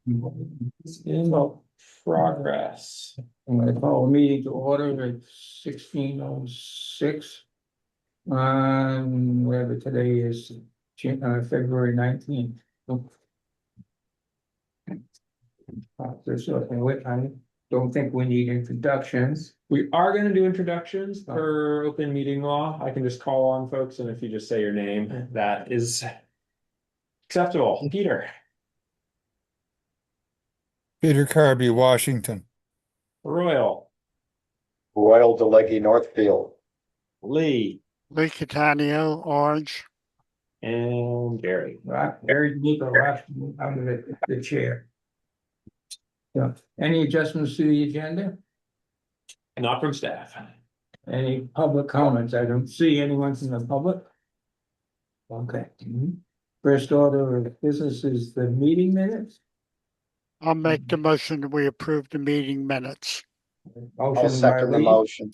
About progress. I'm gonna call a meeting to order at 16:06. On whatever today is, February 19th. I don't think we need introductions. We are going to do introductions per open meeting law. I can just call on folks, and if you just say your name, that is acceptable. Peter. Peter Carby, Washington. Royal. Royal DeLegge Northfield. Lee. Lee Catania, Orange. And Gary. Gary D'Amico, I'm the chair. Yeah. Any adjustments to the agenda? Not from staff. Any public comments? I don't see anyone from the public. Okay. First order of business is the meeting minutes. I'll make the motion that we approve the meeting minutes. I'll Motion by second the Lee motion.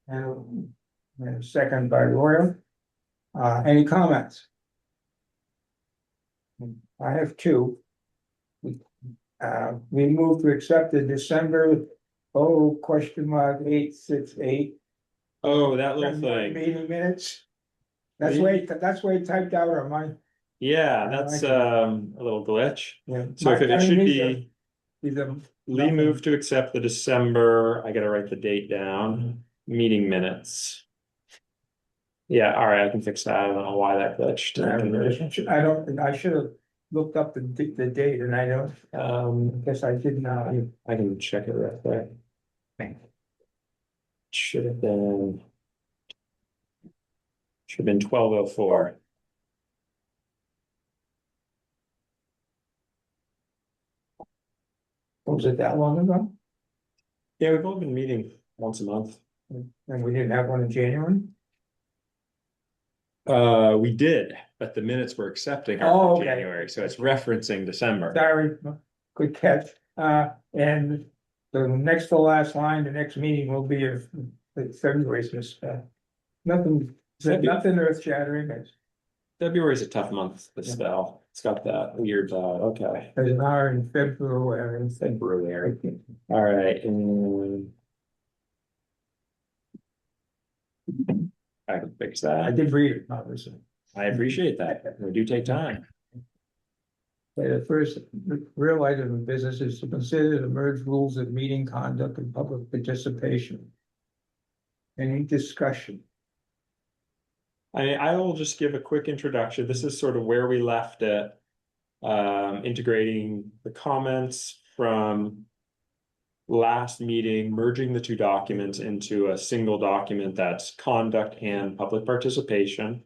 and a second by Royal. Any comments? I have two. We move to accept the December, !868. Oh, that little thing. Meeting minutes. That's way typed out on mine. Yeah, that's a little glitch. Yeah. So if it should be These are Lee moved to accept the December, I gotta write the date down, meeting minutes. Yeah, all right, I can fix that. I don't know why that glitched. I should have looked up the date and I don't, guess I did not. I can check it real quick. Should have been 12:04. Was it that long ago? Yeah, we've all been meeting once a month. And we didn't have one in January? We did, but the minutes we're accepting are Oh, from okay. January, so it's referencing December. Sorry, good catch. And the next to last line, the next meeting will be of February's nothing earth shattering. February's a tough month to spell. It's got that weird, okay. There's an hour in February. February. All right, and I can fix I that. did read it, obviously. I appreciate that. We do take time. Okay, the first real item of business is to consider the merged rules of meeting conduct and public participation. Any discussion? I will just give a quick introduction. This is sort of where we left it. Integrating the comments from last meeting, merging the two documents into a single document that's conduct and public participation.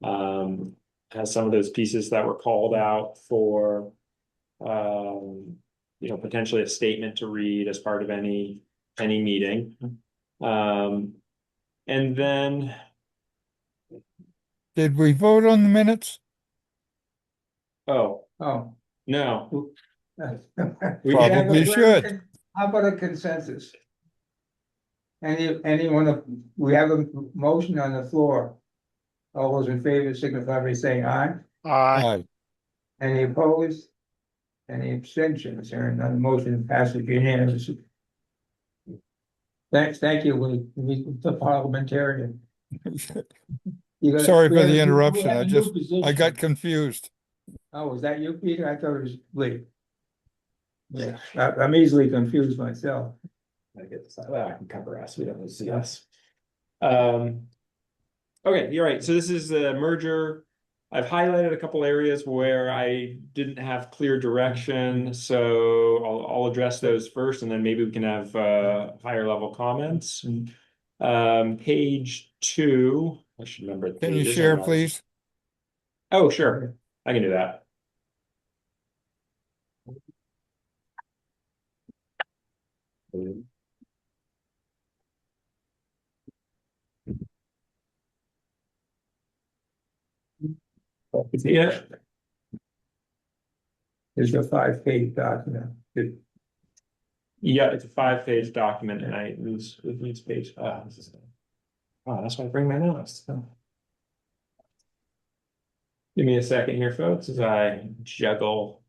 Has some of those pieces that were called out for potentially a statement to read as part of any meeting. And then Did we vote on the minutes? Oh. No, Probably should. How about a consensus? We have a motion on the floor. All those in favor signify by saying aye. Aye. Any opposed? Any abstentions? Hearing none, motion passes unanimously. Thank you, the parliamentarian. Sorry for the interruption. I got confused. Oh, was that you, Peter? I thought it was Lee. Yeah, I'm easily confused myself. I get this. I can cover us. We don't need to see us. Okay, you're right. So this is the merger. I've highlighted a couple areas where I didn't have clear direction, so I'll address those first, and then maybe we can have higher level comments. Page 2. I should remember. Can you share, please? Oh, sure. I can do that. Yeah. It's a 5-page document. Yeah, it's a 5-page document, and it needs page. That's why I bring my notes. Give me a second here, folks, as I juggle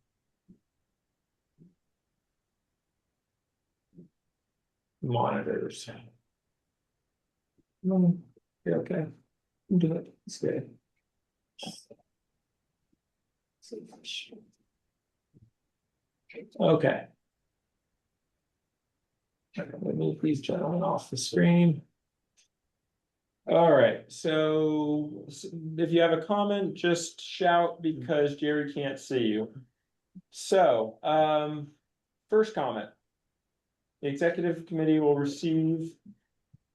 monitors. Yeah, okay. We'll do it. It's good. Okay. Let me move these gentlemen off the screen. All right, so if you have a comment, just shout because Jerry can't see you. So, first comment. The executive committee will receive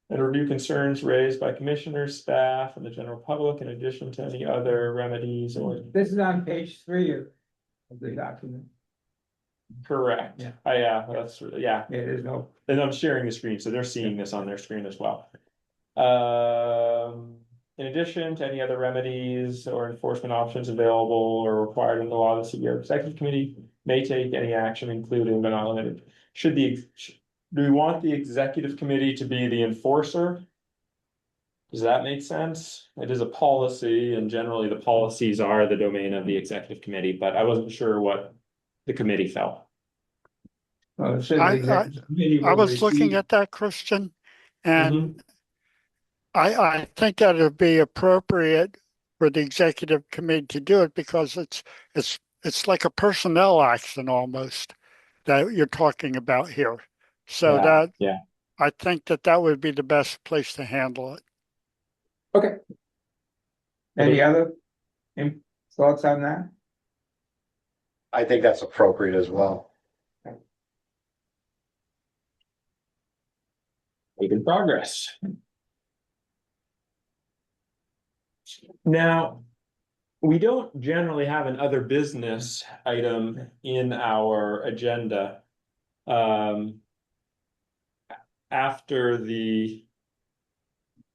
and review concerns raised by commissioners, staff, and the general public in addition to any other remedies or. This is on page 3 of the document. Correct. Yeah. Yeah, that's, yeah. Yeah, there's no, And I'm sharing the screen, so they're seeing this on their screen as well. In addition to any other remedies or enforcement options available or required in the law, the CVR Executive Committee may take any action, including but not limited. Do we want the Executive Committee to be the enforcer? Does that make sense? It is a policy, and generally the policies are the domain of the Executive Committee, but I wasn't sure what the committee felt. it says the I, executive committee I will was looking receive- at that, Christian, and Mhm. I think that it'd be appropriate for the executive committee to do it because it's like a personnel action almost that you're talking about here. So Yeah, that yeah. I think that would be the best place to handle it. Okay. Any other thoughts on that? I think that's appropriate as well. Making progress. Now, we don't generally have an other business item in our agenda. After the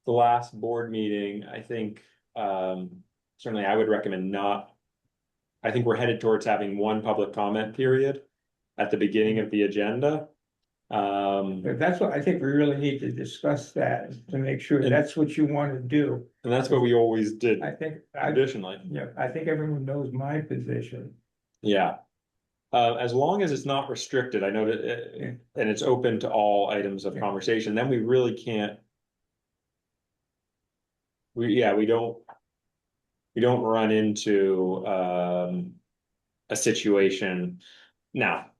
last board meeting, I think certainly I would recommend not. I think we're headed towards having one public comment period at the beginning of the agenda. But that's what I think we really need to discuss that to make sure that's what you want to do. And that's what we always did I think, traditionally. yeah, I think everyone knows my position. Yeah. As long as it's not restricted, I know that, and it's open to all items of conversation, then we really can't. We don't run into a situation now.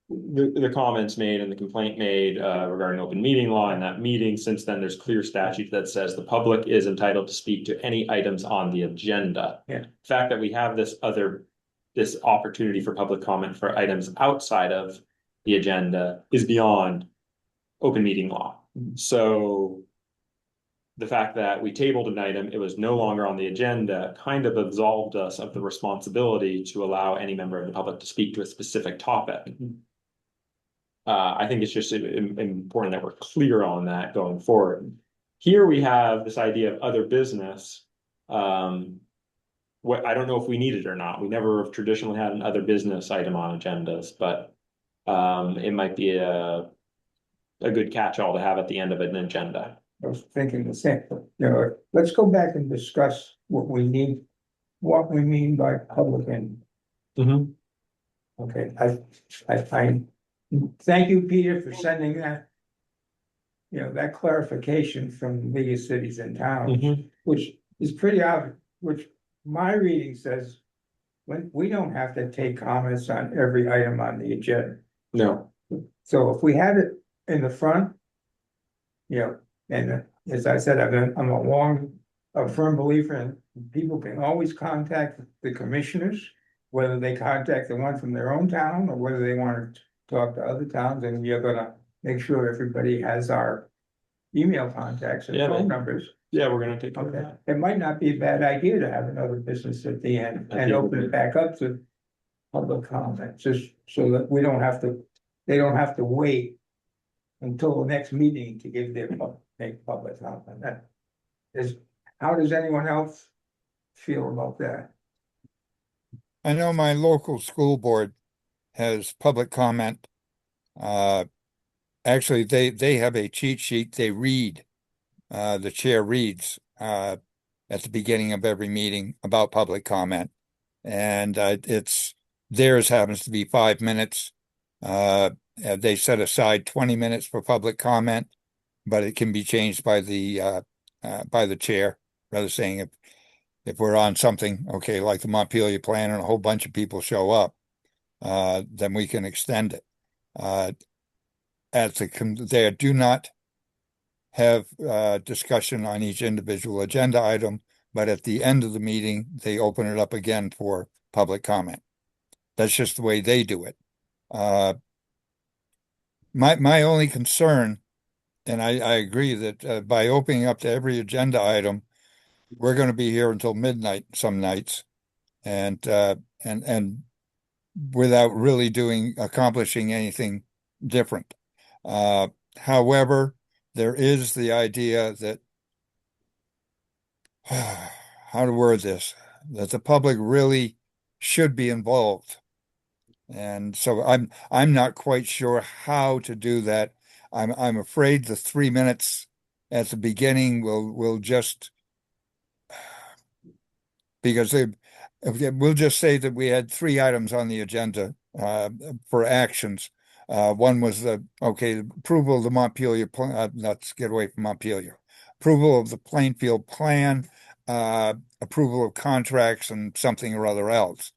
The comments made and the complaint made regarding open meeting law in that meeting, since then there's clear statute that says the public is entitled to speak to any items on the agenda. Yeah. The fact that we have this opportunity for public comment for items outside of the agenda is beyond open meeting law. So the fact that we tabled an item, it was no longer on the agenda, kind of absolved us of the responsibility to allow any member of the public to speak to a specific topic. I think it's just important that we're clear on that going forward. Here we have this idea of other business. What I don't know if we need it or not. We never have traditionally had an other business item on agendas, but it might be a good catch-all to have at the end of an agenda. I was thinking the same, let's go back and discuss what we need, what we mean by public input. Okay, I thank you, Peter, for sending that. That clarification from League of Cities and Towns, which is pretty obvious, which my reading says. When we don't have to take comments on every item on the agenda. No. So if we had it in the front. And as I said, I'm a firm believer in people can always contact the commissioners. Whether they contact the one from their own town or whether they want to talk to other towns, and you're gonna make sure everybody has our email contacts and phone numbers. Yeah, we're gonna take care of Okay, that. it might not be a bad idea to have another business at the end and open it back up to public comment, just so that they don't have to wait until the next meeting to give make public comment. How does anyone else feel about that? I know my local school board has public comment. Actually, they have a cheat sheet they read. The chair reads at the beginning of every meeting about public comment. And theirs happens to be 5 minutes. they set aside 20 minutes for public comment, but it can be changed by the chair, rather saying if we're on something, okay, like the Montpelier plan and a whole bunch of people show up, then we can extend it. They do not have discussion on each individual agenda item, but at the end of the meeting, they open it up again for public comment. That's just the way they do it. My only concern, and I agree that by opening up to every agenda item, we're going to be here until midnight some nights, and without really accomplishing anything different. However, there is the idea that how to word this, that the public really should be involved. And so I'm not quite sure how to do that. I'm afraid the 3 minutes at the beginning will just, because we'll just say that we had 3 items on the agenda for actions. One was the approval of the Montpelier plan. Let's get away from Montpelier. Approval of the Plainfield plan, approval of contracts, and something or other else.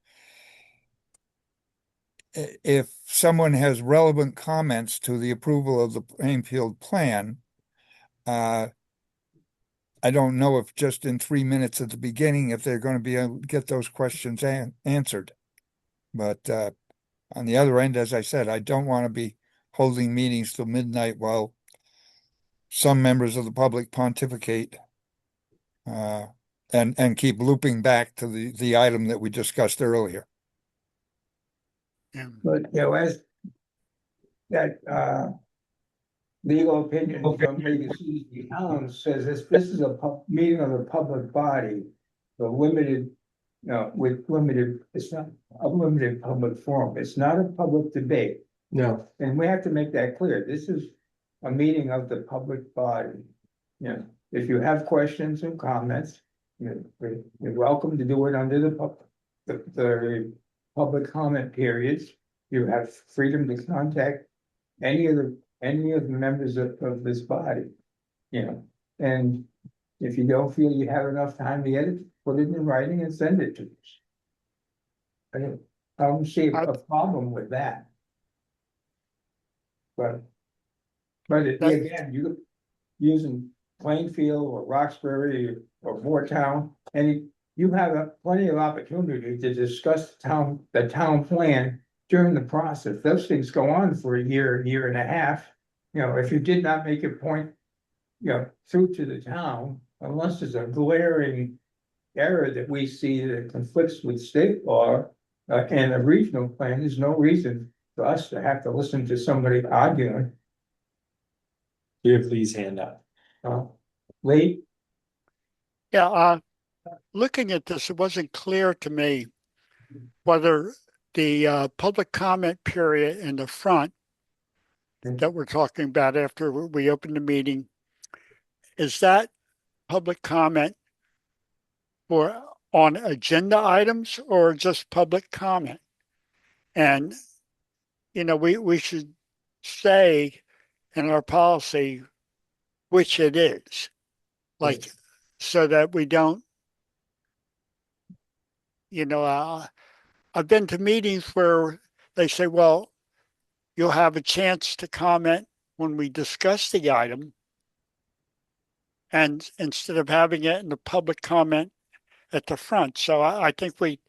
If someone has relevant comments to the approval of the Plainfield plan, I don't know if just in 3 minutes at the beginning, if they're going to be able to get those questions answered. But on the other end, as I said, I don't want to be holding meetings till midnight while some members of the public pontificate and keep looping back to the item that we discussed earlier. Yeah. But, as that, legal opinion from Legacy Town says this is a meeting of the public body, the limited, with limited, it's not a limited public forum. It's not a public debate. No. And we have to make that clear. This is a meeting of the public body. If you have questions and comments, you're welcome to do it under the public comment periods. You have freedom to contact any of the members of this body. And if you don't feel you have enough time to get it, put it in writing and send it to us. I don't see a problem with that. But again, you using Plainfield or Roxbury or Moortown, and you have plenty of opportunity to discuss the town plan during the process. Those things go on for a year and a half. If you did not make a point, through to the town, unless there's a glaring error that we see that conflicts with state law and a regional plan, there's no reason for us to have to listen to somebody arguing. You have Lee's hand up. Lee? Yeah, looking at this, it wasn't clear to me whether the public comment period in the front that we're talking about after we open the meeting, is that public comment on agenda items or just public comment? And, we should say in our policy which it is, like, so that we don't, I've been to meetings where they say, well, you'll have a chance to comment when we discuss the item. And instead of having it in the public comment at the front. So I think we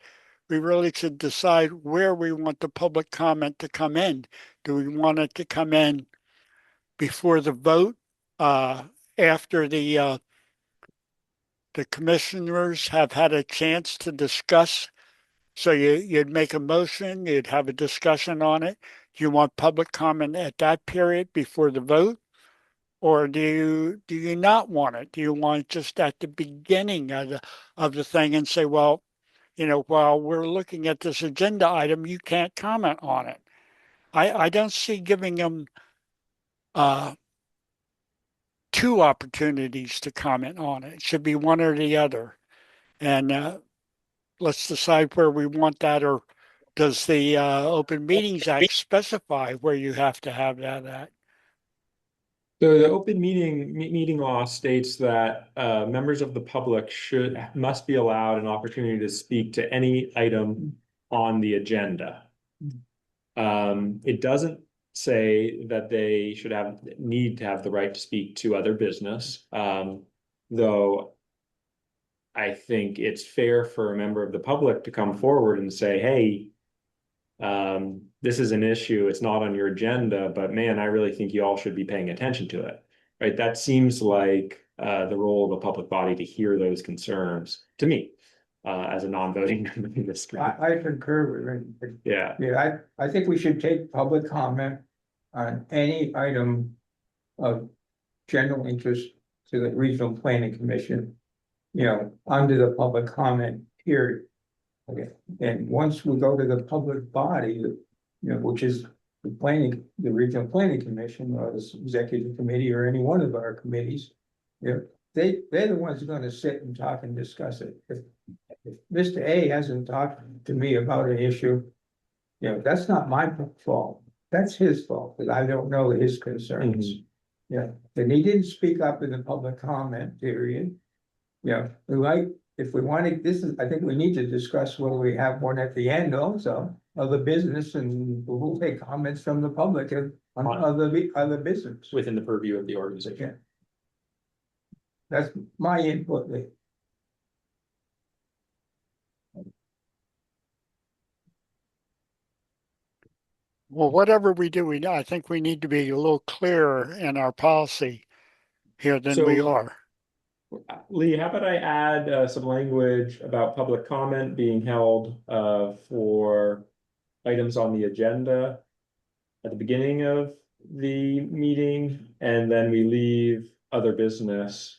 really should decide where we want the public comment to come in. Do we want it to come in before the vote, after the commissioners have had a chance to discuss? So you'd make a motion, you'd have a discussion on it. Do you want public comment at that period before the vote? Or do you not want it? Do you want it just at the beginning of the thing and say, well, while we're looking at this agenda item, you can't comment on it? I don't see giving them 2 opportunities to comment on it. It should be one or the other. And let's decide where we want that, or does the Open Meetings Act specify where you have to have that at? So the open meeting law states that members of the public must be allowed an opportunity to speak to any item on the agenda. It doesn't say that they need to have the right to speak to other business. Though I think it's fair for a member of the public to come forward and say, hey, this is an issue, it's not on your agenda, but man, I really think you all should be paying attention to it. Right? That seems like the role of a public body to hear those concerns to me, as a non-voting member in this group. I concur with Randy. Yeah. Yeah, I think we should take public comment on any item of general interest to the Regional Planning Commission, under the public comment period. Okay, and once we go to the public body, which is the Regional Planning Commission or the Executive Committee or any one of our committees, they're the ones who are gonna sit and talk and discuss it. If Mr. A hasn't talked to me about an issue, that's not my fault. That's his fault, because I don't know his concerns. Yeah, and he didn't speak up in the public comment period. If we wanted, I think we need to discuss whether we have one at the end also of the business, and we'll take comments from the public on other business. Within the purview of the organization. Yeah. That's my input. Well, whatever we do, I think we need to be a little clearer in our policy here than we are. Lee, how about I add some language about public comment being held for items on the agenda at the beginning of the meeting, and then we leave other business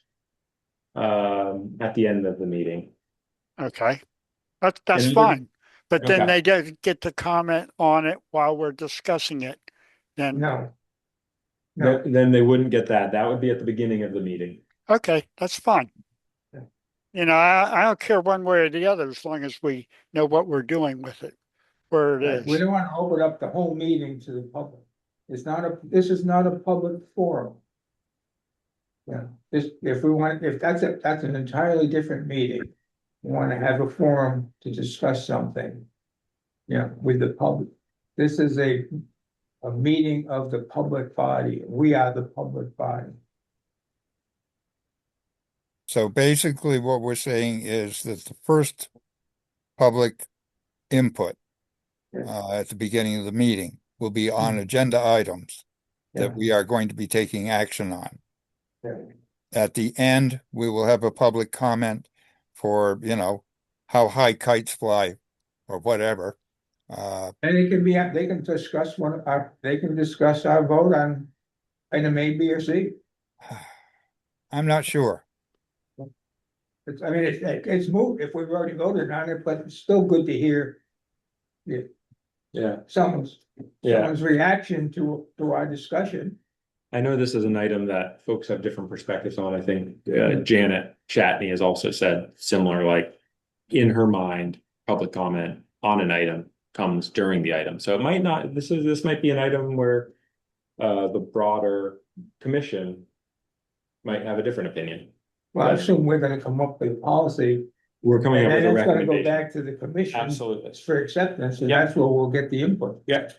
at the end of the meeting. Okay, that's And fine. But then Okay. they don't get to comment on it while we're discussing it. Then, No, Then they wouldn't get that. That would be at the beginning of the meeting. okay, that's fine. Yeah. I don't care one way or the other as long as we know what we're doing with it, where it we is. don't want to open up the whole meeting to the public. This is not a public forum. Yeah, if that's an entirely different meeting. We want to have a forum to discuss something. With the public. This is a meeting of the public body. We are the public body. So basically what we're saying is that the first public input at the beginning of the meeting will be on agenda items that we are going to be taking action on. Yeah. At the end, we will have a public comment for, how high kites fly or whatever. And they can discuss our vote on item A, B, or C. I'm not sure. It's moved if we've already voted on it, but it's still good to hear. Yeah. Someone's reaction to our discussion. I know this is an item that folks have different perspectives on. I think Janet Chatney has also said similar, like in her mind, public comment on an item comes during the item. So it might not, this might be an item where the broader commission might have a different opinion. Well, I assume we're gonna come up with a policy. We're coming up And with a then it's gonna go recommendation. back to the commission. Absolutely. For acceptance, and Yeah. that's where we'll get the input. Yeah.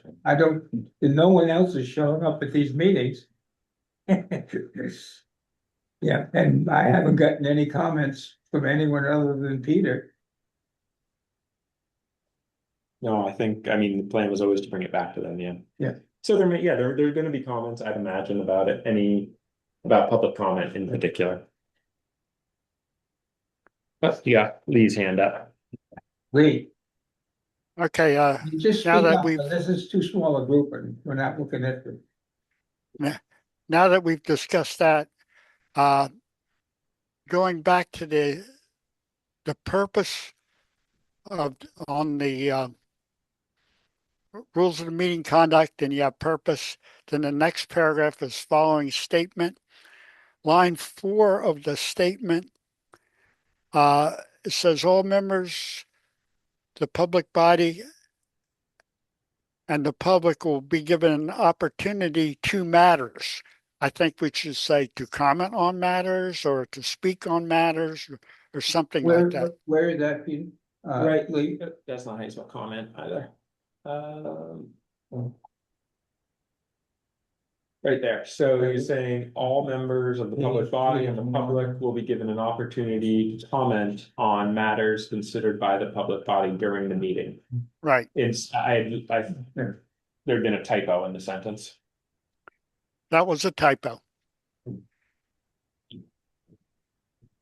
No one else is showing up at these meetings. Yeah, and I haven't gotten any comments from anyone other than Peter. No, the plan was always to bring it back to them, yeah. Yeah. So there are gonna be comments, I'd imagine, about it, about public comment in particular. But yeah, Lee's hand up. Lee, Okay, you just Now speak that up, we've- this is too small a group and we're not looking at it. now that we've discussed that, going back to the purpose on the rules of the meeting conduct, and you have purpose, then the next paragraph is following statement. Line 4 of the statement, it says all members, the public body and the public will be given an opportunity to matters. I think we should say to comment on matters or to speak on matters or something like that. Where is that, Peter? Right. Lee? That's not how you spell comment either. Right there, so you're saying all members of the public body and the public will be given an opportunity to comment on matters considered by the public body during the meeting. Right. There'd been a typo in the sentence. That was a typo.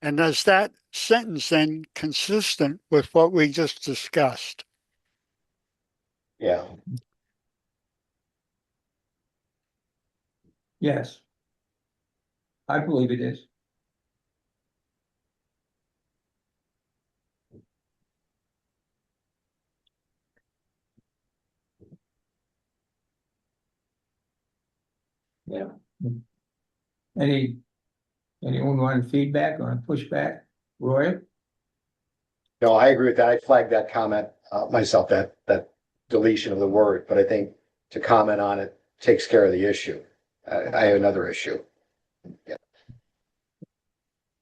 And is that sentence then consistent with what we just discussed? Yeah, Yes. I believe it is. Yeah. Anyone want feedback or pushback? Roy? no, I agree with that. I flagged that comment myself, that deletion of the word, but I think to comment on it takes care of the issue. I have another issue.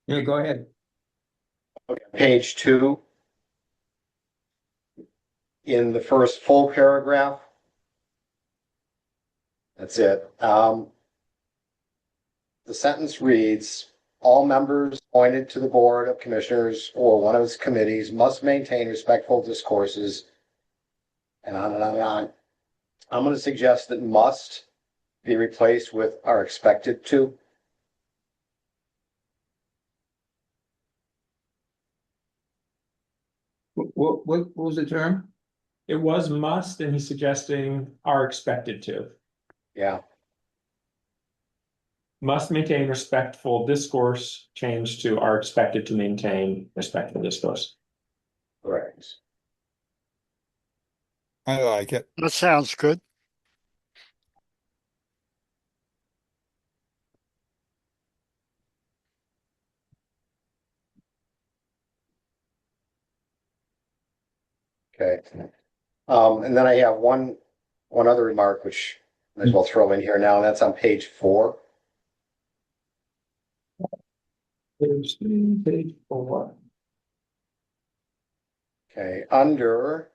Yeah, go ahead. Okay, page 2. In the first full paragraph. That's it. The sentence reads, all members appointed to the Board of Commissioners or one of its committees must maintain respectful discourses, and on and on and on. I'm going to suggest that must be replaced with are expected to. What was the term? It was must, and he's suggesting are expected to. Yeah, Must maintain respectful discourse, change to are expected to maintain respectful discourse. correct. I like it. That sounds good. Okay. And then I have one other remark, which I might as well throw in here now, and that's on page 4. Page 4. Okay, under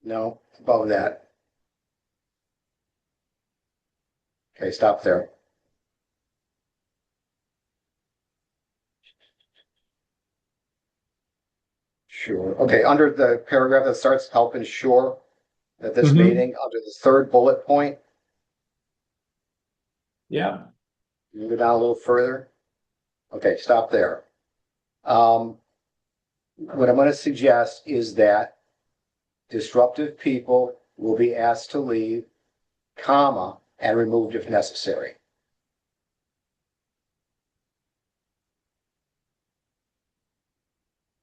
no, above that. Okay, stop there. Sure. Okay, under the paragraph that starts help ensure that this Mhm. meeting, under the third bullet point, Yeah. you go down a little further. Okay, stop there. What I'm going to suggest is that disruptive people will be asked to leave, comma, and removed if necessary.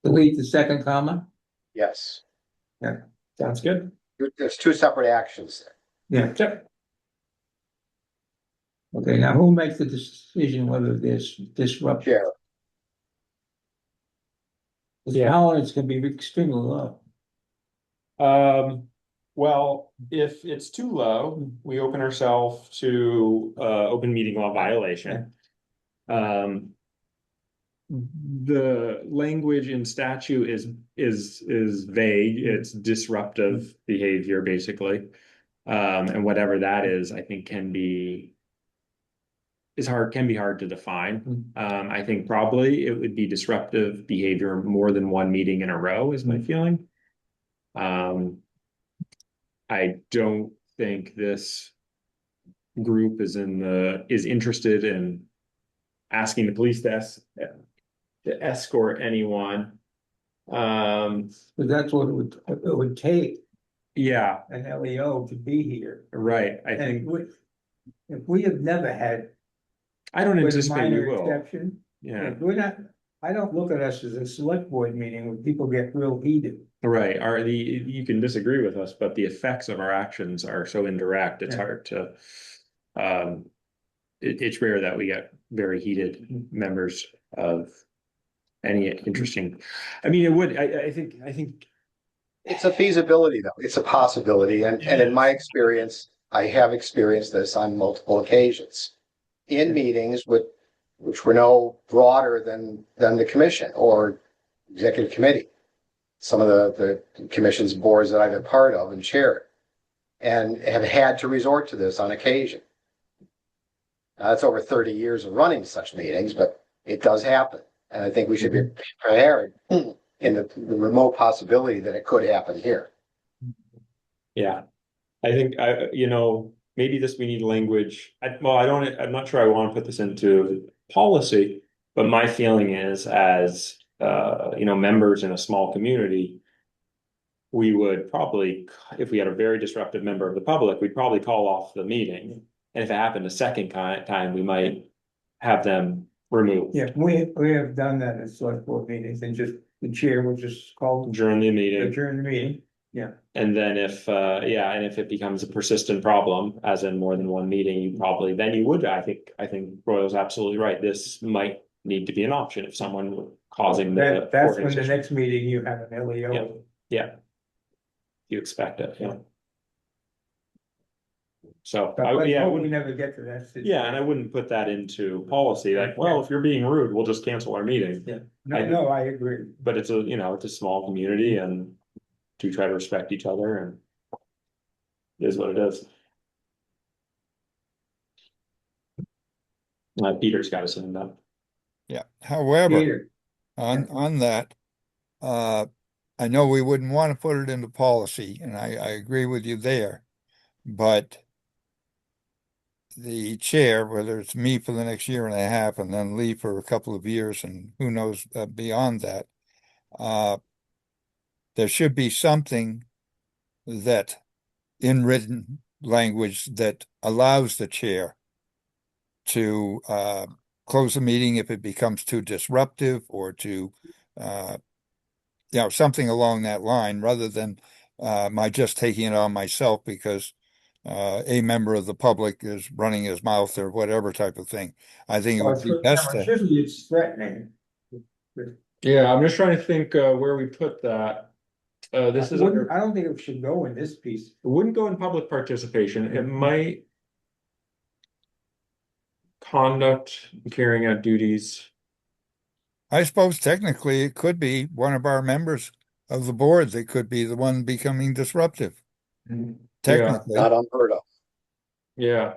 Delete the second comma? Yes. Sounds good. There's 2 separate actions there. Yeah. Yep. Okay, now who makes the decision whether there's disruption? Chair. The tolerance can be extremely low. Well, if it's too low, we open ourselves to open meeting law violation. The language in statute is vague. It's disruptive behavior, basically. And whatever that is, I think can be hard to define. I think probably it would be disruptive behavior more than one meeting in a row is my feeling. I don't think this group is interested in asking the police to escort anyone. But that's what it would take Yeah, an LEO to be here. right. I And think if we have never had, I don't with a anticipate we minor will. exception, Yeah, we're not, I don't look at us as a select board meeting where people get real heated. right. You can disagree with us, but the effects of our actions are so indirect, it's Yeah. hard to. It's rare that we get very heated members of any interesting, I mean, it would, I think. It's a feasibility though. It's a possibility. And in my experience, I have experienced this on multiple occasions in meetings which were no broader than the commission or executive committee. Some of the commission's boards that I've been part of and chaired and have had to resort to this on occasion. That's over 30 years of running such meetings, but it does happen. And I think we should be prepared in the remote possibility that it could happen here. Yeah, I think maybe we need language. I'm not sure I want to put this into policy, but my feeling is as members in a small community, we would probably, if we had a very disruptive member of the public, we'd probably call off the meeting. And if it happened a second time, we might have them removed. Yeah, we have done that at select board meetings and just the chair would just call During the meeting. adjourn the meeting. Yeah. And then if it becomes a persistent problem, as in more than one meeting, you would, I think Royal's absolutely right. This might need to be an option if someone causing the. That's when the organization. next meeting you have an LEO. Yeah. You expect it, yeah. So, But let's I hope we wouldn't, never get to that. yeah, and I wouldn't put that into policy, like, well, if you're being rude, we'll just cancel our meeting. Yeah, no, I agree. But it's a small community and do try to respect each other and it is what it is. Peter's got us in that. Yeah, however, Peter, on that, I know we wouldn't want to put it into policy, and I agree with you there, but the chair, whether it's me for the next year and a half and then Lee for a couple of years and who knows beyond that, there should be something that in written language that allows the chair to close the meeting if it becomes too disruptive or to something along that line, rather than my just taking it on myself because a member of the public is running his mouth or whatever type of thing. I think it would be best to. usually it's threatening. Yeah, I'm just trying to think where we put that. This is under, I don't think it should go in this piece. it wouldn't go in public participation. It might conduct carrying out duties. I suppose technically it could be one of our members of the boards. It could be the one becoming disruptive. Technically. Not unheard of. Yeah.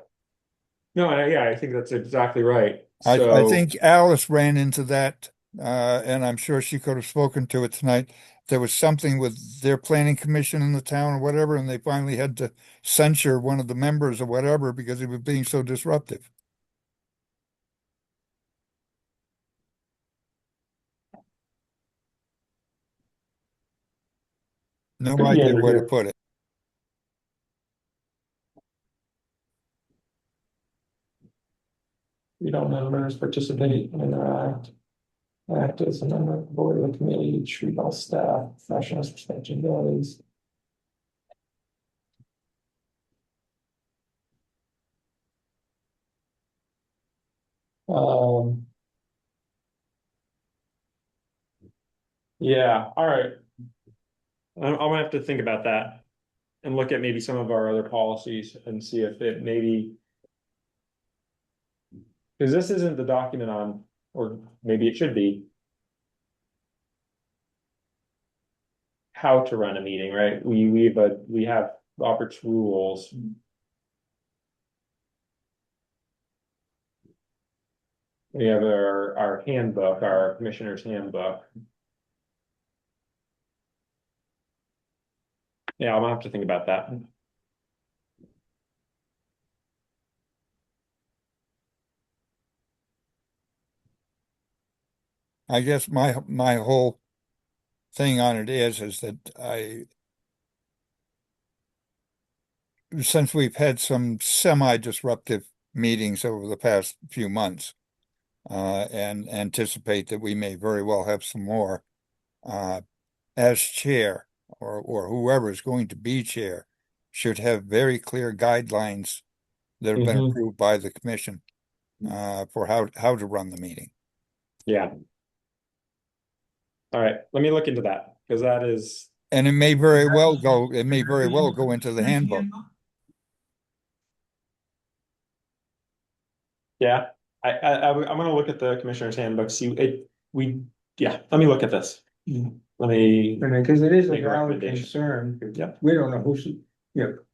No, I think that's exactly right. I So think Alice ran into that, and I'm sure she could have spoken to it tonight. There was something with their planning commission in the town or whatever, and they finally had to censure one of the members or whatever because he was being so disruptive. No Could be idea under where to here. put it. We don't members participate, interact, act as a member of the board of the committee, treat all staff, professionals, responsibilities. Yeah, all right. I'm gonna have to think about that and look at maybe some of our other policies and see if it maybe. Because this isn't the document on, or maybe it should be. How to run a meeting, right? We have Robert's rules. We have our handbook, our commissioner's handbook. Yeah, I'm gonna have to think about that. I guess my whole thing on it is that since we've had some semi-disruptive meetings over the past few months, and anticipate that we may very well have some more, as chair or whoever is going to be chair should have very clear guidelines that have been approved by the commission for how to run the meeting. Yeah. All right, let me look into that, because that is, And it may very well go into the handbook. yeah. I'm gonna look at the commissioner's handbook, see it, yeah, let me look at this. Let me, I mean, because it is a Make a valid recommendation. concern. Yep. We don't know who's,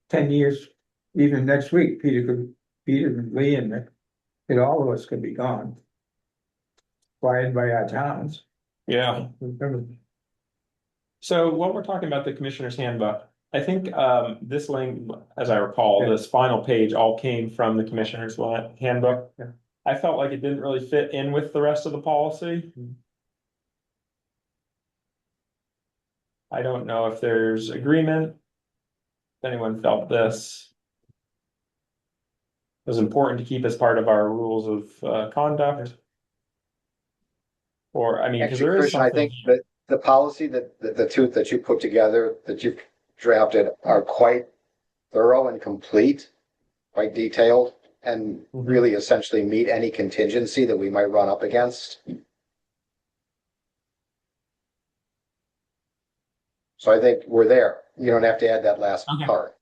10 years, even next week, Peter and Lee and all of us could be gone. Fired by our towns. yeah. So while we're talking about the commissioner's handbook, I think this link, as I recall, Yeah. this final page all came from the commissioner's handbook. Yeah. I felt like it didn't really fit in with the rest of the policy. I don't know if there's agreement. If anyone felt this was important to keep as part of our rules of conduct. Or, I mean, because Actually, there is Christian, I something think here. that the policy that the two that you put together, that you've drafted, are quite thorough and complete, quite detailed, and really essentially meet any contingency that we might run up against. So I think we're there. You don't have to add that last Okay. part.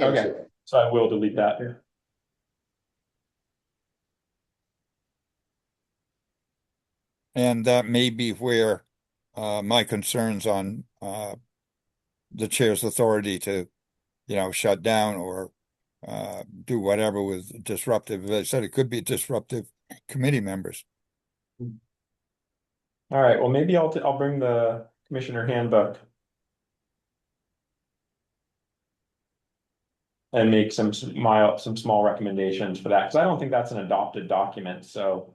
Okay. into it. So I will delete that. Yeah. And that may be where my concerns on the chair's authority to, shut down or do whatever with disruptive. As I said, it could be disruptive committee members. All right, well, maybe I'll bring the commissioner handbook. And make some small recommendations for that, because I don't think that's an adopted document, so.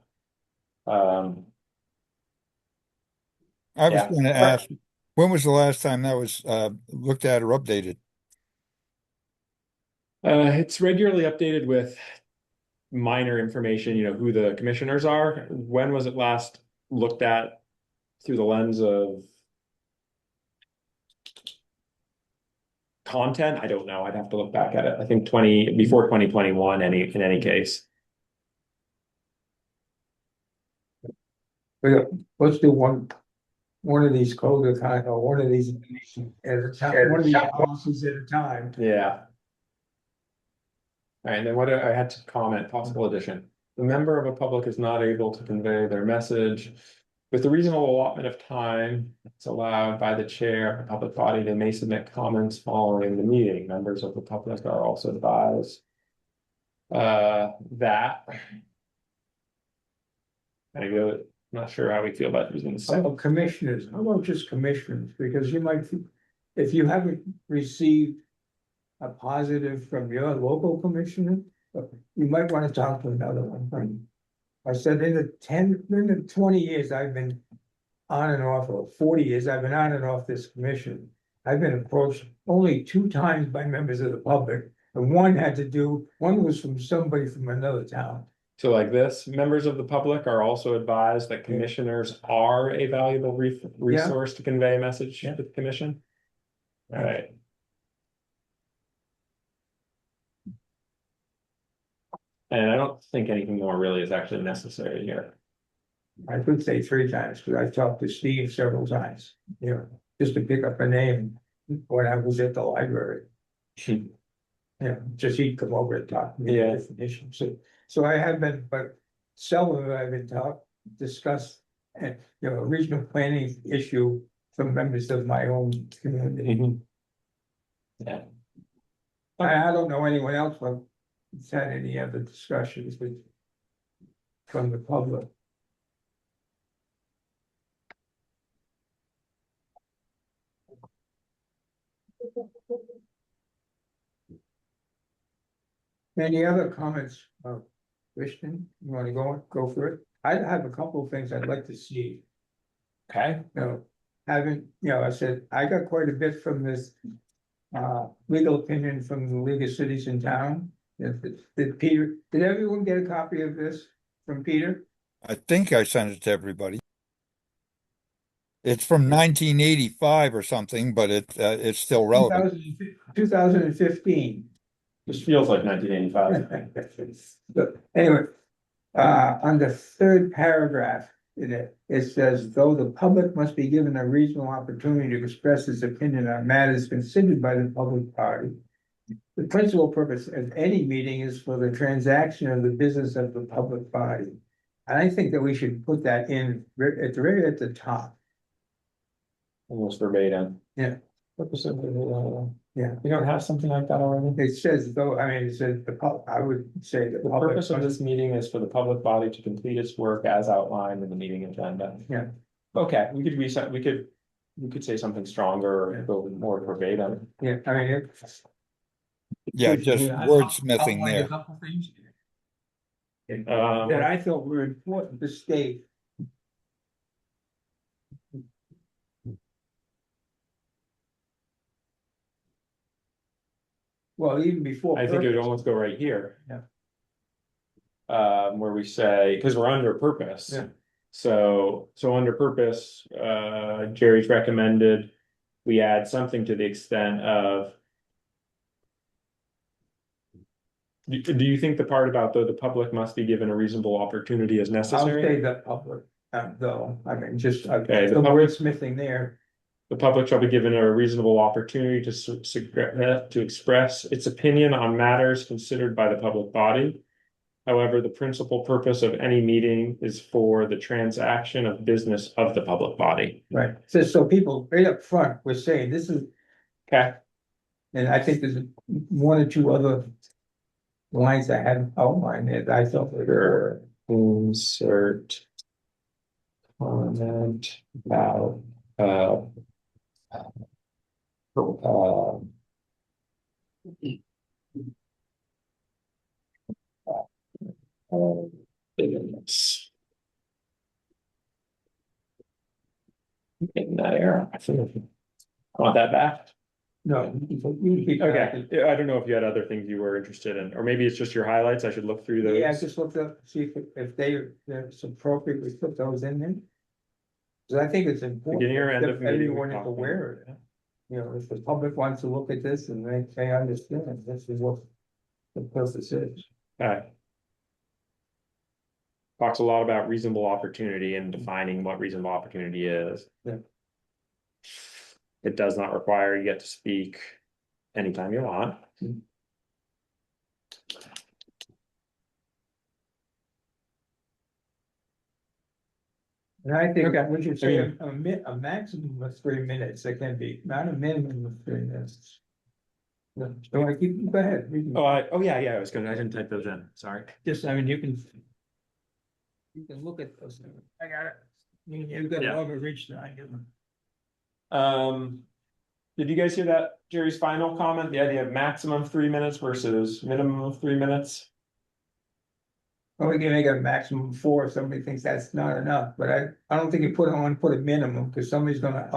I was Yeah. going to ask, when was the last time that was looked at or updated? It's regularly updated with minor information, who the commissioners are. When was it last looked at through the lens of content? I don't know. I'd have to look back at it. I think before 2021, in any case. Let's do one of these code of conduct, or one of these at a time, one of these policies at a time. Yeah. All right, and then I had to comment, possible addition. The member of a public is not able to convey their message with the reasonable allotment of time that's allowed by the chair of the public body. They may submit comments following the meeting. Members of the public are also advised that. I go, not sure how we feel about using the How about commissioners? How about just commissioners? Because you might, if you haven't received a positive from your local commissioner, you might want to talk to another one. I said in the 20 years I've been on and off, or 40 years I've been on and off this commission, I've been approached only 2 times by members of the public, and one was from somebody from another town. So like this, members of the public are also advised that commissioners are a valuable resource to convey a message to the commission. All right. And I don't think anything more really is actually necessary here. I could say 3 times, because I've talked to Steve several times, just to pick up a name when I was at the library. Just he'd come over and talk to me. Yeah. Definition. So I have been, but seldom have I been discussed, and, a regional planning issue from members of my own community. Yeah. I don't know anyone else who's had any other discussions from the public. Any other comments, Christian? You want to go for it? I have a couple of things I'd like to see. Okay. I said, I got quite a bit from this legal opinion from the League of Cities in Town. Did everyone get a copy of this from Peter? I think I sent it to everybody. It's from 1985 or something, but it's still relevant. 2015. This feels like 1985. Anyway, on the 3rd paragraph, it says, though the public must be given a reasonable opportunity to express its opinion on matters considered by the public body. The principal purpose of any meeting is for the transaction of the business of the public body. And I think that we should put that in right at the top. Almost verbatim. Yeah. Purpose of Yeah. we don't have something like that already? It says, though, I mean, it says I would say the The public. purpose of this meeting is for the public body to complete its work as outlined in the meeting agenda. Yeah. Okay, we could say something stronger or go more verbatim. Yeah, I mean, Yeah, just wordsmithing there. that I felt were important to state. Well, even before. I think it would purpose. almost go right here. Yeah. Where we say, because we're under purpose. Yeah. So under purpose, Jerry's recommended we add something to the extent of. Do you think the part about though the public must be given a reasonable opportunity is I'll necessary? say the public, though, I mean, just, Okay, the the public- wordsmithing there. The public shall be given a reasonable opportunity to express its opinion on matters considered by the public body. However, the principal purpose of any meeting is for the transaction of business of the public body. Right, so people right up front, we're saying this is, Okay. and I think there's one or two other lines I had outlined that I felt were. Insert comment about business. In that error, I want that back. No. Okay, yeah, I don't know if you had other things you were interested in, or maybe it's just your highlights, I should look through those. Yeah, I just looked up, see if it's appropriate, we put those in there. Cause I think it's important. Beginning or end that of meeting, we everyone is talk aware of it. You know, if the public wants to look at this and they understand, this is what the purpose is. Okay. Talks a lot about reasonable opportunity and defining what reasonable opportunity is. Yeah. It does not require you get to speak anytime you want. And I think Okay. we should say a maximum of 3 minutes, it can be, not a minimum of 3 minutes. No, so I keep, go ahead. you can- Oh, yeah, I was gonna, I didn't type those in, sorry. Just, I mean, you can. You can look at those, I got it, you've got Yeah. all the reach that I give them. Did you guys hear that Jerry's final comment, the idea of maximum 3 minutes versus minimum of 3 minutes? Well, we can make a maximum of 4 if somebody thinks that's not enough, but I don't think you put a minimum, because somebody's gonna,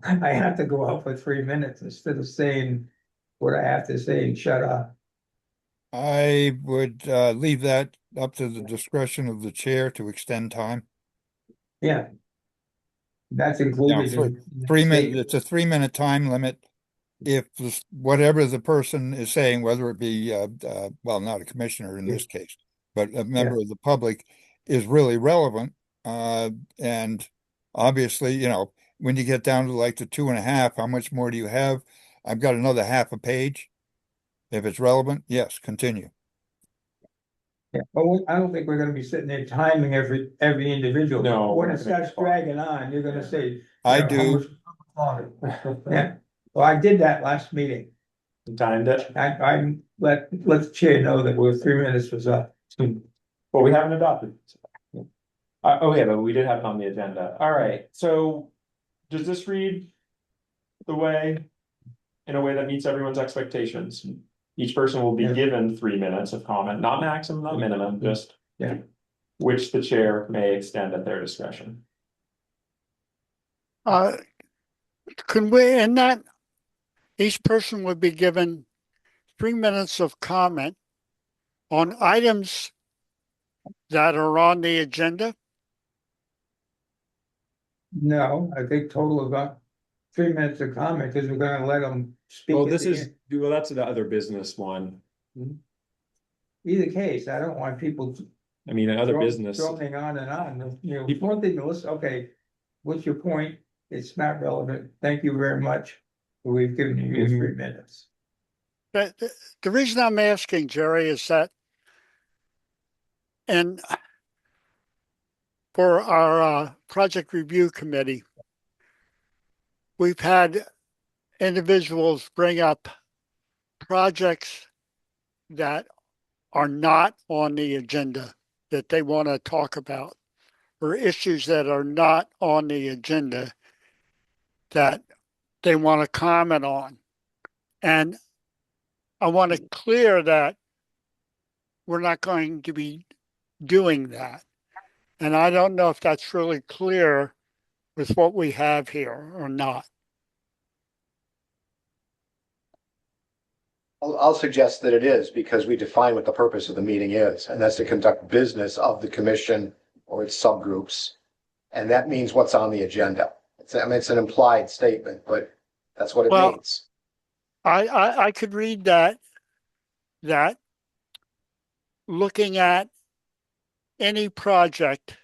I have to go out for 3 minutes instead of saying what I have to say and shut up. I would leave that up to the discretion of the chair to extend time. Yeah. That's included. for in the 3 minutes, state. it's a 3 minute time limit. If whatever the person is saying, whether it be, well, not a commissioner in this case, but a member of the public is really relevant. And obviously, you know, when you get down to like the 2.5, how much more do you have? I've got another half a page. If it's relevant, yes, continue. Yeah, but I don't think we're gonna be sitting there timing every individual. No, When we're it not gonna starts dragging on, you're gonna say. I you know, how do. much longer. Yeah, well, I did that last meeting. Timed it. I let the chair know that we're 3 minutes was up. Well, we haven't adopted. Okay, but we did have it on the agenda. All right, so does this read the way, in a way that meets everyone's expectations? Each person will be Yeah. given 3 minutes of comment, not maximum, not minimum, just. Yeah. Which the chair may extend at their discretion. Could we, in that, each person would be given 3 minutes of comment on items that are on the agenda? No, I think total about 3 minutes of comment, because we're gonna let them speak. Well, at this the is, end. well, that's the other business one. Either case, I don't want people I mean, other business. Droning on and on, you know, one thing to listen, okay, what's your point? It's not relevant. Thank you very much. We've given you your 3 minutes. The reason I'm asking, Jerry, is that and for our project review committee, we've had individuals bring up projects that are not on the agenda that they want to talk about, or issues that are not on the agenda that they want to comment on. And I want to clear that we're not going to be doing that. And I don't know if that's really clear with what we have here or not. I'll suggest that it is, because we define what the purpose of the meeting is, and that's to conduct business of the commission or its subgroups. And that means what's on the agenda. It's an implied statement, but that's what it means. I could read that looking at any project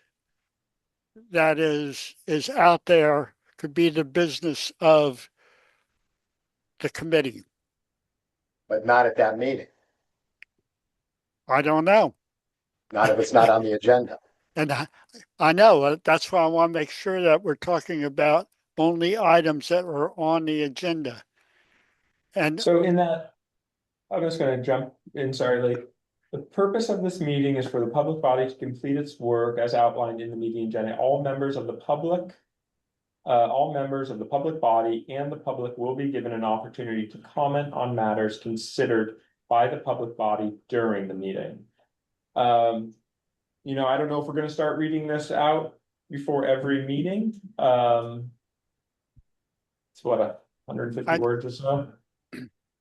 that is out there could be the business of the committee. But not at that meeting, I don't know. not if it's not on the agenda. And I know that's why I want to make sure that we're talking about only items that are on the agenda. And So in that, I'm just gonna jump in, sorry, like, the purpose of this meeting is for the public body to complete its work as outlined in the meeting agenda. All members of the public body and the public will be given an opportunity to comment on matters considered by the public body during the meeting. You know, I don't know if we're gonna start reading this out before every meeting. It's what, 150 words or so?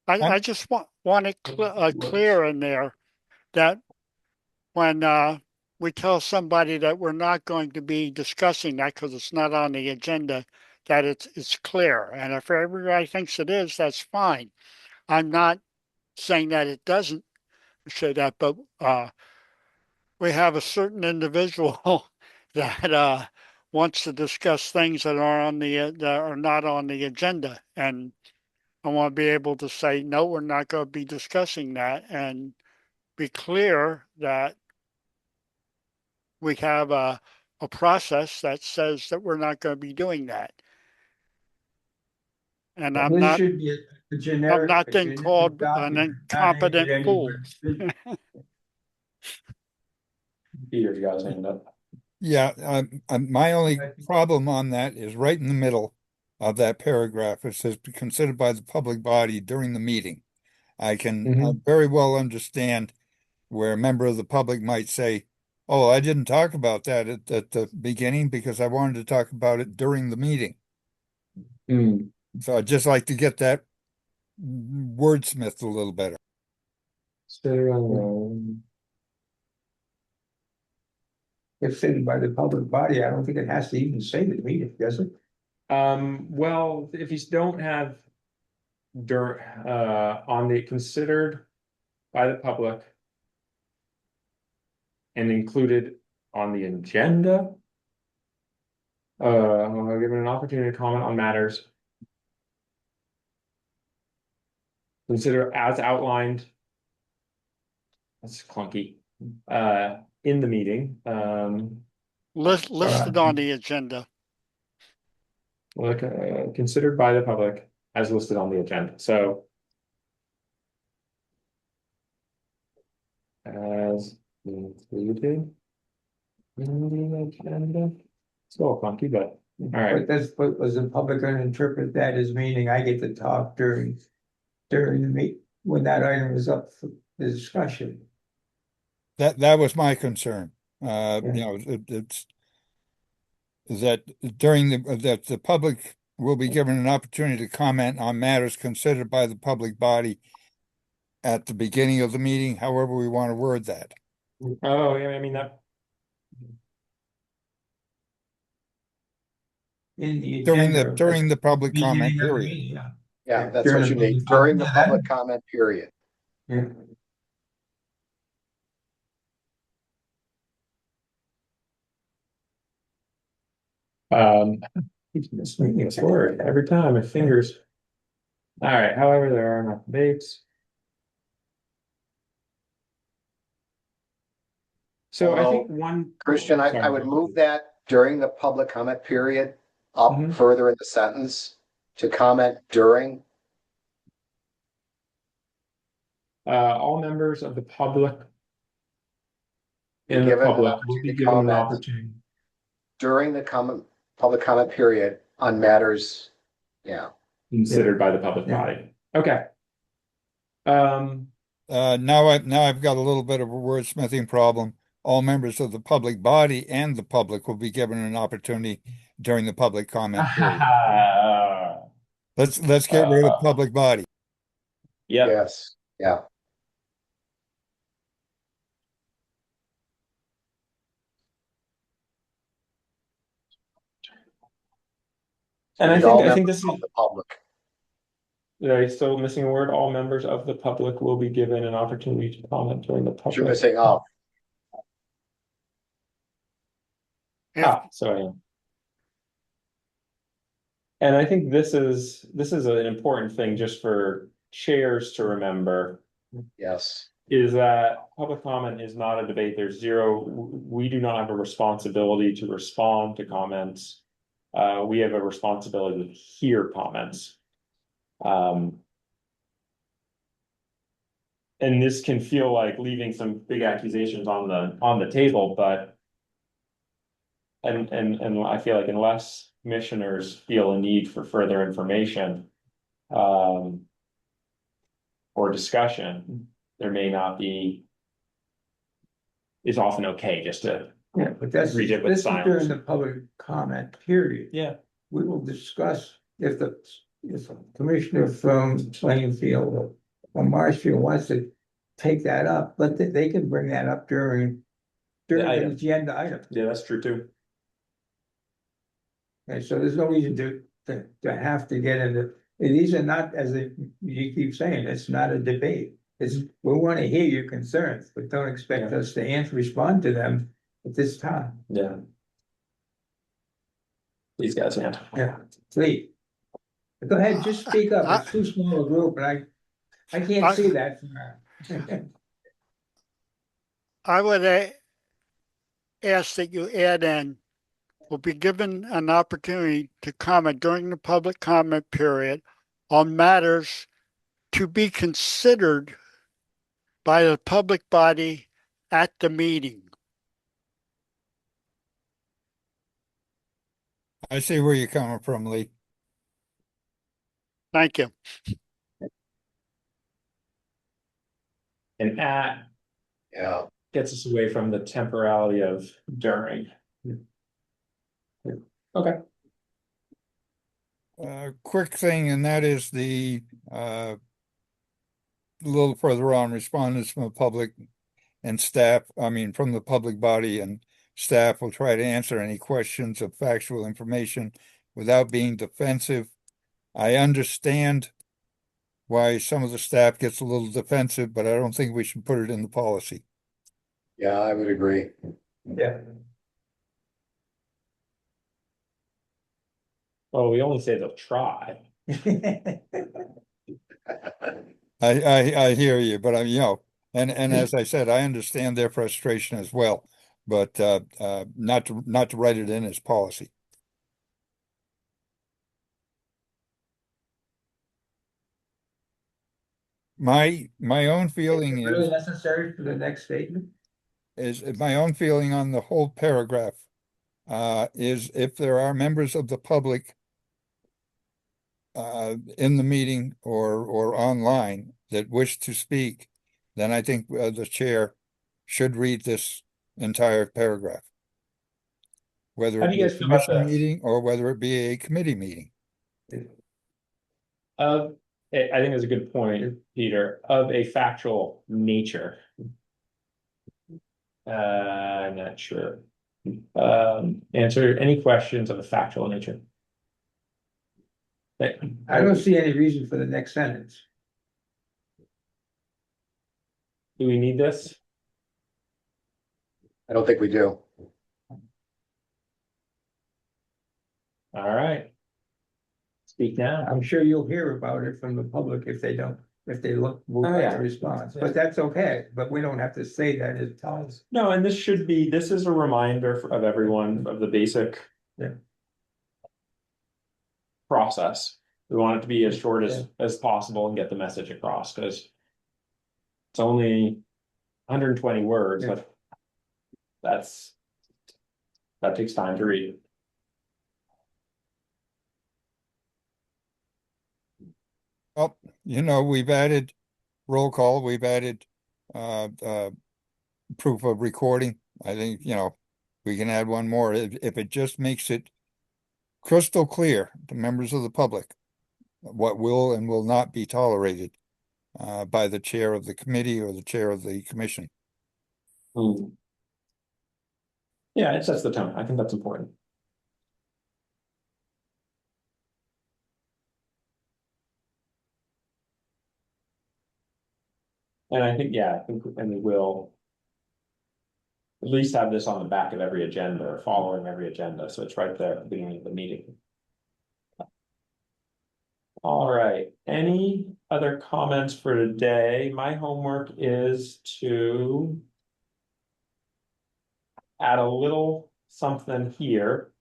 I just want it clear in there that when we tell somebody that we're not going to be discussing that because it's not on the agenda, that it's clear. And if everybody thinks it is, that's fine. I'm not saying that it doesn't say that, but we have a certain individual that wants to discuss things that are that are not on the agenda, and I want to be able to say no, we're not going to be discussing that, and be clear that we have a process that says that we're not going to be doing that. And I'm This not should be a generic. I'm not then generic called an document, not aimed at incompetent fool. anyone. Peter, you got his hand up. Yeah, my only problem on that is right in the middle of that paragraph. It says be considered by the public body during the meeting. I can very well understand where a member of the public might say, oh, I didn't talk about that at the beginning because I wanted to talk about it during the meeting. So I'd just like to get that wordsmithed a little better. If stated by the public body, I don't think it has to even say the meeting, does it? Well, if you don't have on the considered by the public and included on the agenda, given an opportunity to comment on matters consider as outlined. That's clunky. In the meeting, Listed on the agenda. considered by the public as listed on the agenda. So as included in the agenda. It's a little funky, but all right. But was the public gonna interpret that as meaning I get to talk during the meet, when that item is up for the discussion? That was my concern. You know, it's that during that the public will be given an opportunity to comment on matters considered by the public body at the beginning of the meeting, however we want to word that. Oh, yeah, I mean that. In the During the public comment period. Yeah, that's what you need during the public comment period. Yeah. Keeps missing this word every time, my fingers. All right, however, there are enough debates. So I think one. Christian, I would move that during the public comment period up Mhm. further in the sentence to comment during. All members of the public. In the Given an public will opportunity be to given an comment. opportunity. During the public comment period on matters, yeah. Considered by the public Yeah. body. Okay. Now I've got a little bit of a wordsmithing problem. All members of the public body and the public will be given an opportunity during the public comment period. Let's get rid of public body. Yep. Yes, yeah. And All I think members this of is, the public. are you still missing a word? All members of the public will be given an opportunity to comment during the You're public. missing off. So I am. And I think this is an important thing just for chairs to remember, Yes, is that public comment is not a debate. There's zero, we do not have a responsibility to respond to comments. We have a responsibility to hear comments. And this can feel like leaving some big accusations on the table, but and I feel like unless commissioners feel a need for further information or discussion, there may not be. Is often okay just to Yeah, but that's, read it with this is silence. during the public comment period. Yeah. We will discuss if the commissioner from Plainfield or Marshfield wants to take that up, but they can bring that up during the item. agenda item. Yeah, that's true too. And so there's no reason to have to get into, these are not, as you keep saying, it's not a debate. It's, we want to hear your concerns, but don't expect Yeah. us to respond to them at this time. Yeah. These guys, man. Yeah, please. Go ahead, just speak up. It's too small a group and I can't see that. I would ask that you add in, will be given an opportunity to comment during the public comment period on matters to be considered by the public body at the meeting. I see where you're coming from, Lee. Thank you. And at yeah. gets us away from the temporality of during. Okay. Quick thing, and that is the a little further on, respondents from the public and staff, I mean, from the public body and staff will try to answer any questions of factual information without being defensive. I understand why some of the staff gets a little defensive, but I don't think we should put it in the policy. Yeah, I would agree. Yeah. Well, we only say they'll try. I hear you, but and as I said, I understand their frustration as well, but not to write it in as policy. My own feeling Really is necessary for the next statement? my own feeling on the whole paragraph is if there are members of the public in the meeting or online that wish to speak, then I think the chair should read this entire paragraph. Whether How it do be you a guys feel about commission this? meeting or whether it be a committee meeting. I think that's a good point, Peter, of a factual nature. I'm not sure. Answer any questions of a factual nature. I don't see any reason for the next sentence. Do we need this? I don't think we do. All right. Speak now. I'm sure you'll hear about it from the public if they don't, if they move Oh, by yeah. a response, but that's okay, but we don't have to say that it tells. No, and this is a reminder of everyone of the basic. Yeah. Process. We want it to be as short as possible and get the message across, because it's only 120 words, Yeah. but that takes time to read. Well, we've added roll call, we've added proof of recording. I think, we can add one more if it just makes it crystal clear to members of the public what will and will not be tolerated by the chair of the committee or the chair of the commission. Yeah, it sets the tone. I think that's important. And I think, and we will at least have this on the back of every agenda or following every agenda, so it's right there at the beginning of the meeting. All right, any other comments for today? My homework is to add a little something here.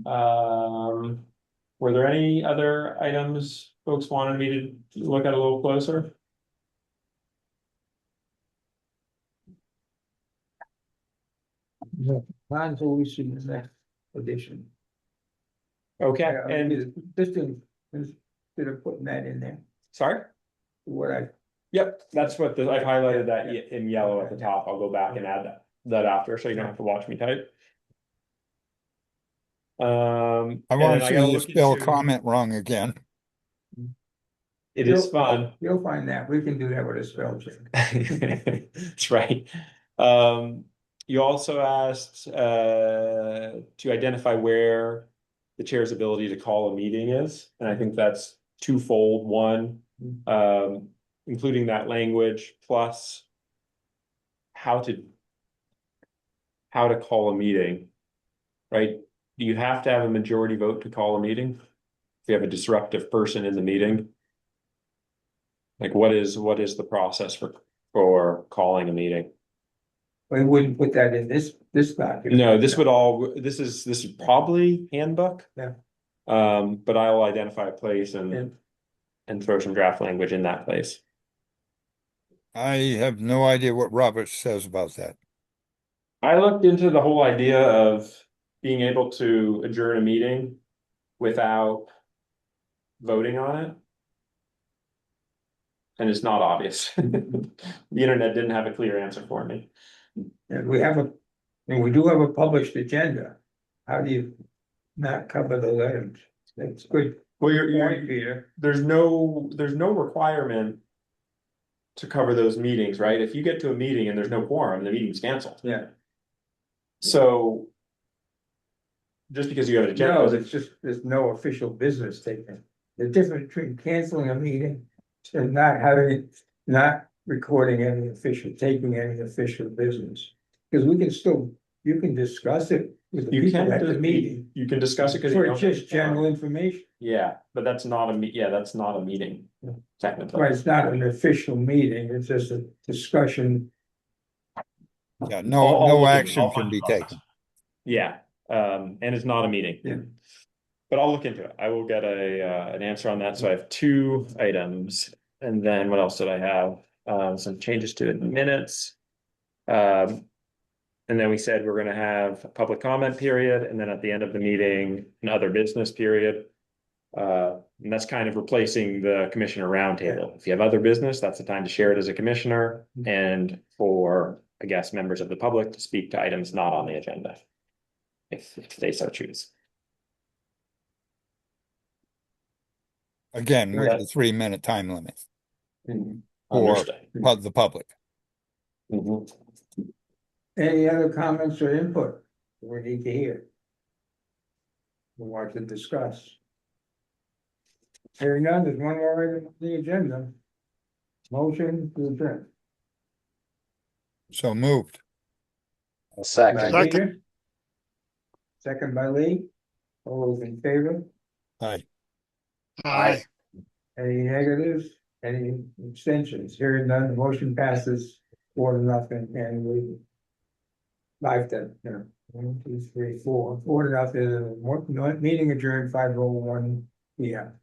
Were there any other items folks wanted me to look at a little closer? Mine's always in the next edition. Okay, Yeah, and just instead of putting that in there, sorry? what I, Yep, that's what I've highlighted that in yellow at the top. I'll go back and add that after, so you don't have to watch me type. I and want then to I see gotta you look spell into- comment wrong again. It is fun. you'll find that, we can do that with a spell check. That's right. You also asked to identify where the chair's ability to call a meeting is, and I think that's twofold. One, including that language, plus how to call a meeting, right? Do you have to have a majority vote to call a meeting? If you have a disruptive person in the meeting? Like what is the process for calling a meeting? We wouldn't put that in this document. No, this is probably handbook. Yeah. But I'll identify a place Yeah. and throw some draft language in that place. I have no idea what Robert says about that. I looked into the whole idea of being able to adjourn a meeting without voting on it. And it's not obvious. The internet didn't have a clear answer for me. And we do have a published agenda. How do you not cover those items? That's good. Well, Point, Peter. there's no requirement to cover those meetings, right? If you get to a meeting and there's no quorum, the meeting's canceled. Yeah. So just because you have an agenda, No, there's no official business taken. The difference between canceling a meeting and not recording any official, taking any official business. Because you can discuss it with the people at the meeting. You can discuss it because For just general information. Yeah, but that's not that's not a meeting, Yeah. technically. Right, it's not an official meeting, it's just a discussion. Yeah, I'll no look into it. action I'll can find be the process. taken. Yeah, and it's not a meeting. Yeah. But I'll look into it. I will get an answer on that. So I have 2 items. And then what else did I have? Some changes to the minutes. And then we said we're gonna have a public comment period, and then at the end of the meeting, another business period. And that's kind of replacing the commissioner roundtable. If you have other business, that's the time to share it as a commissioner and for, I guess, members of the public to speak to items not on the agenda. If they so choose. Again, with Right. the 3-minute time limit for Understood. the public. Mhm. Any other comments or input we need to hear? We want to discuss. Hearing none, there's one more item on the agenda. Motion to adjourn. So moved. By Second. Second. Peter. Second by Lee. All those in favor? Aye. Aye. Any negatives? Any abstentions? Hearing none, the motion passes 4-0, and we. 5-10, yeah. 1, 2, 3, 4, 4-0, meeting adjourned 5:01 PM.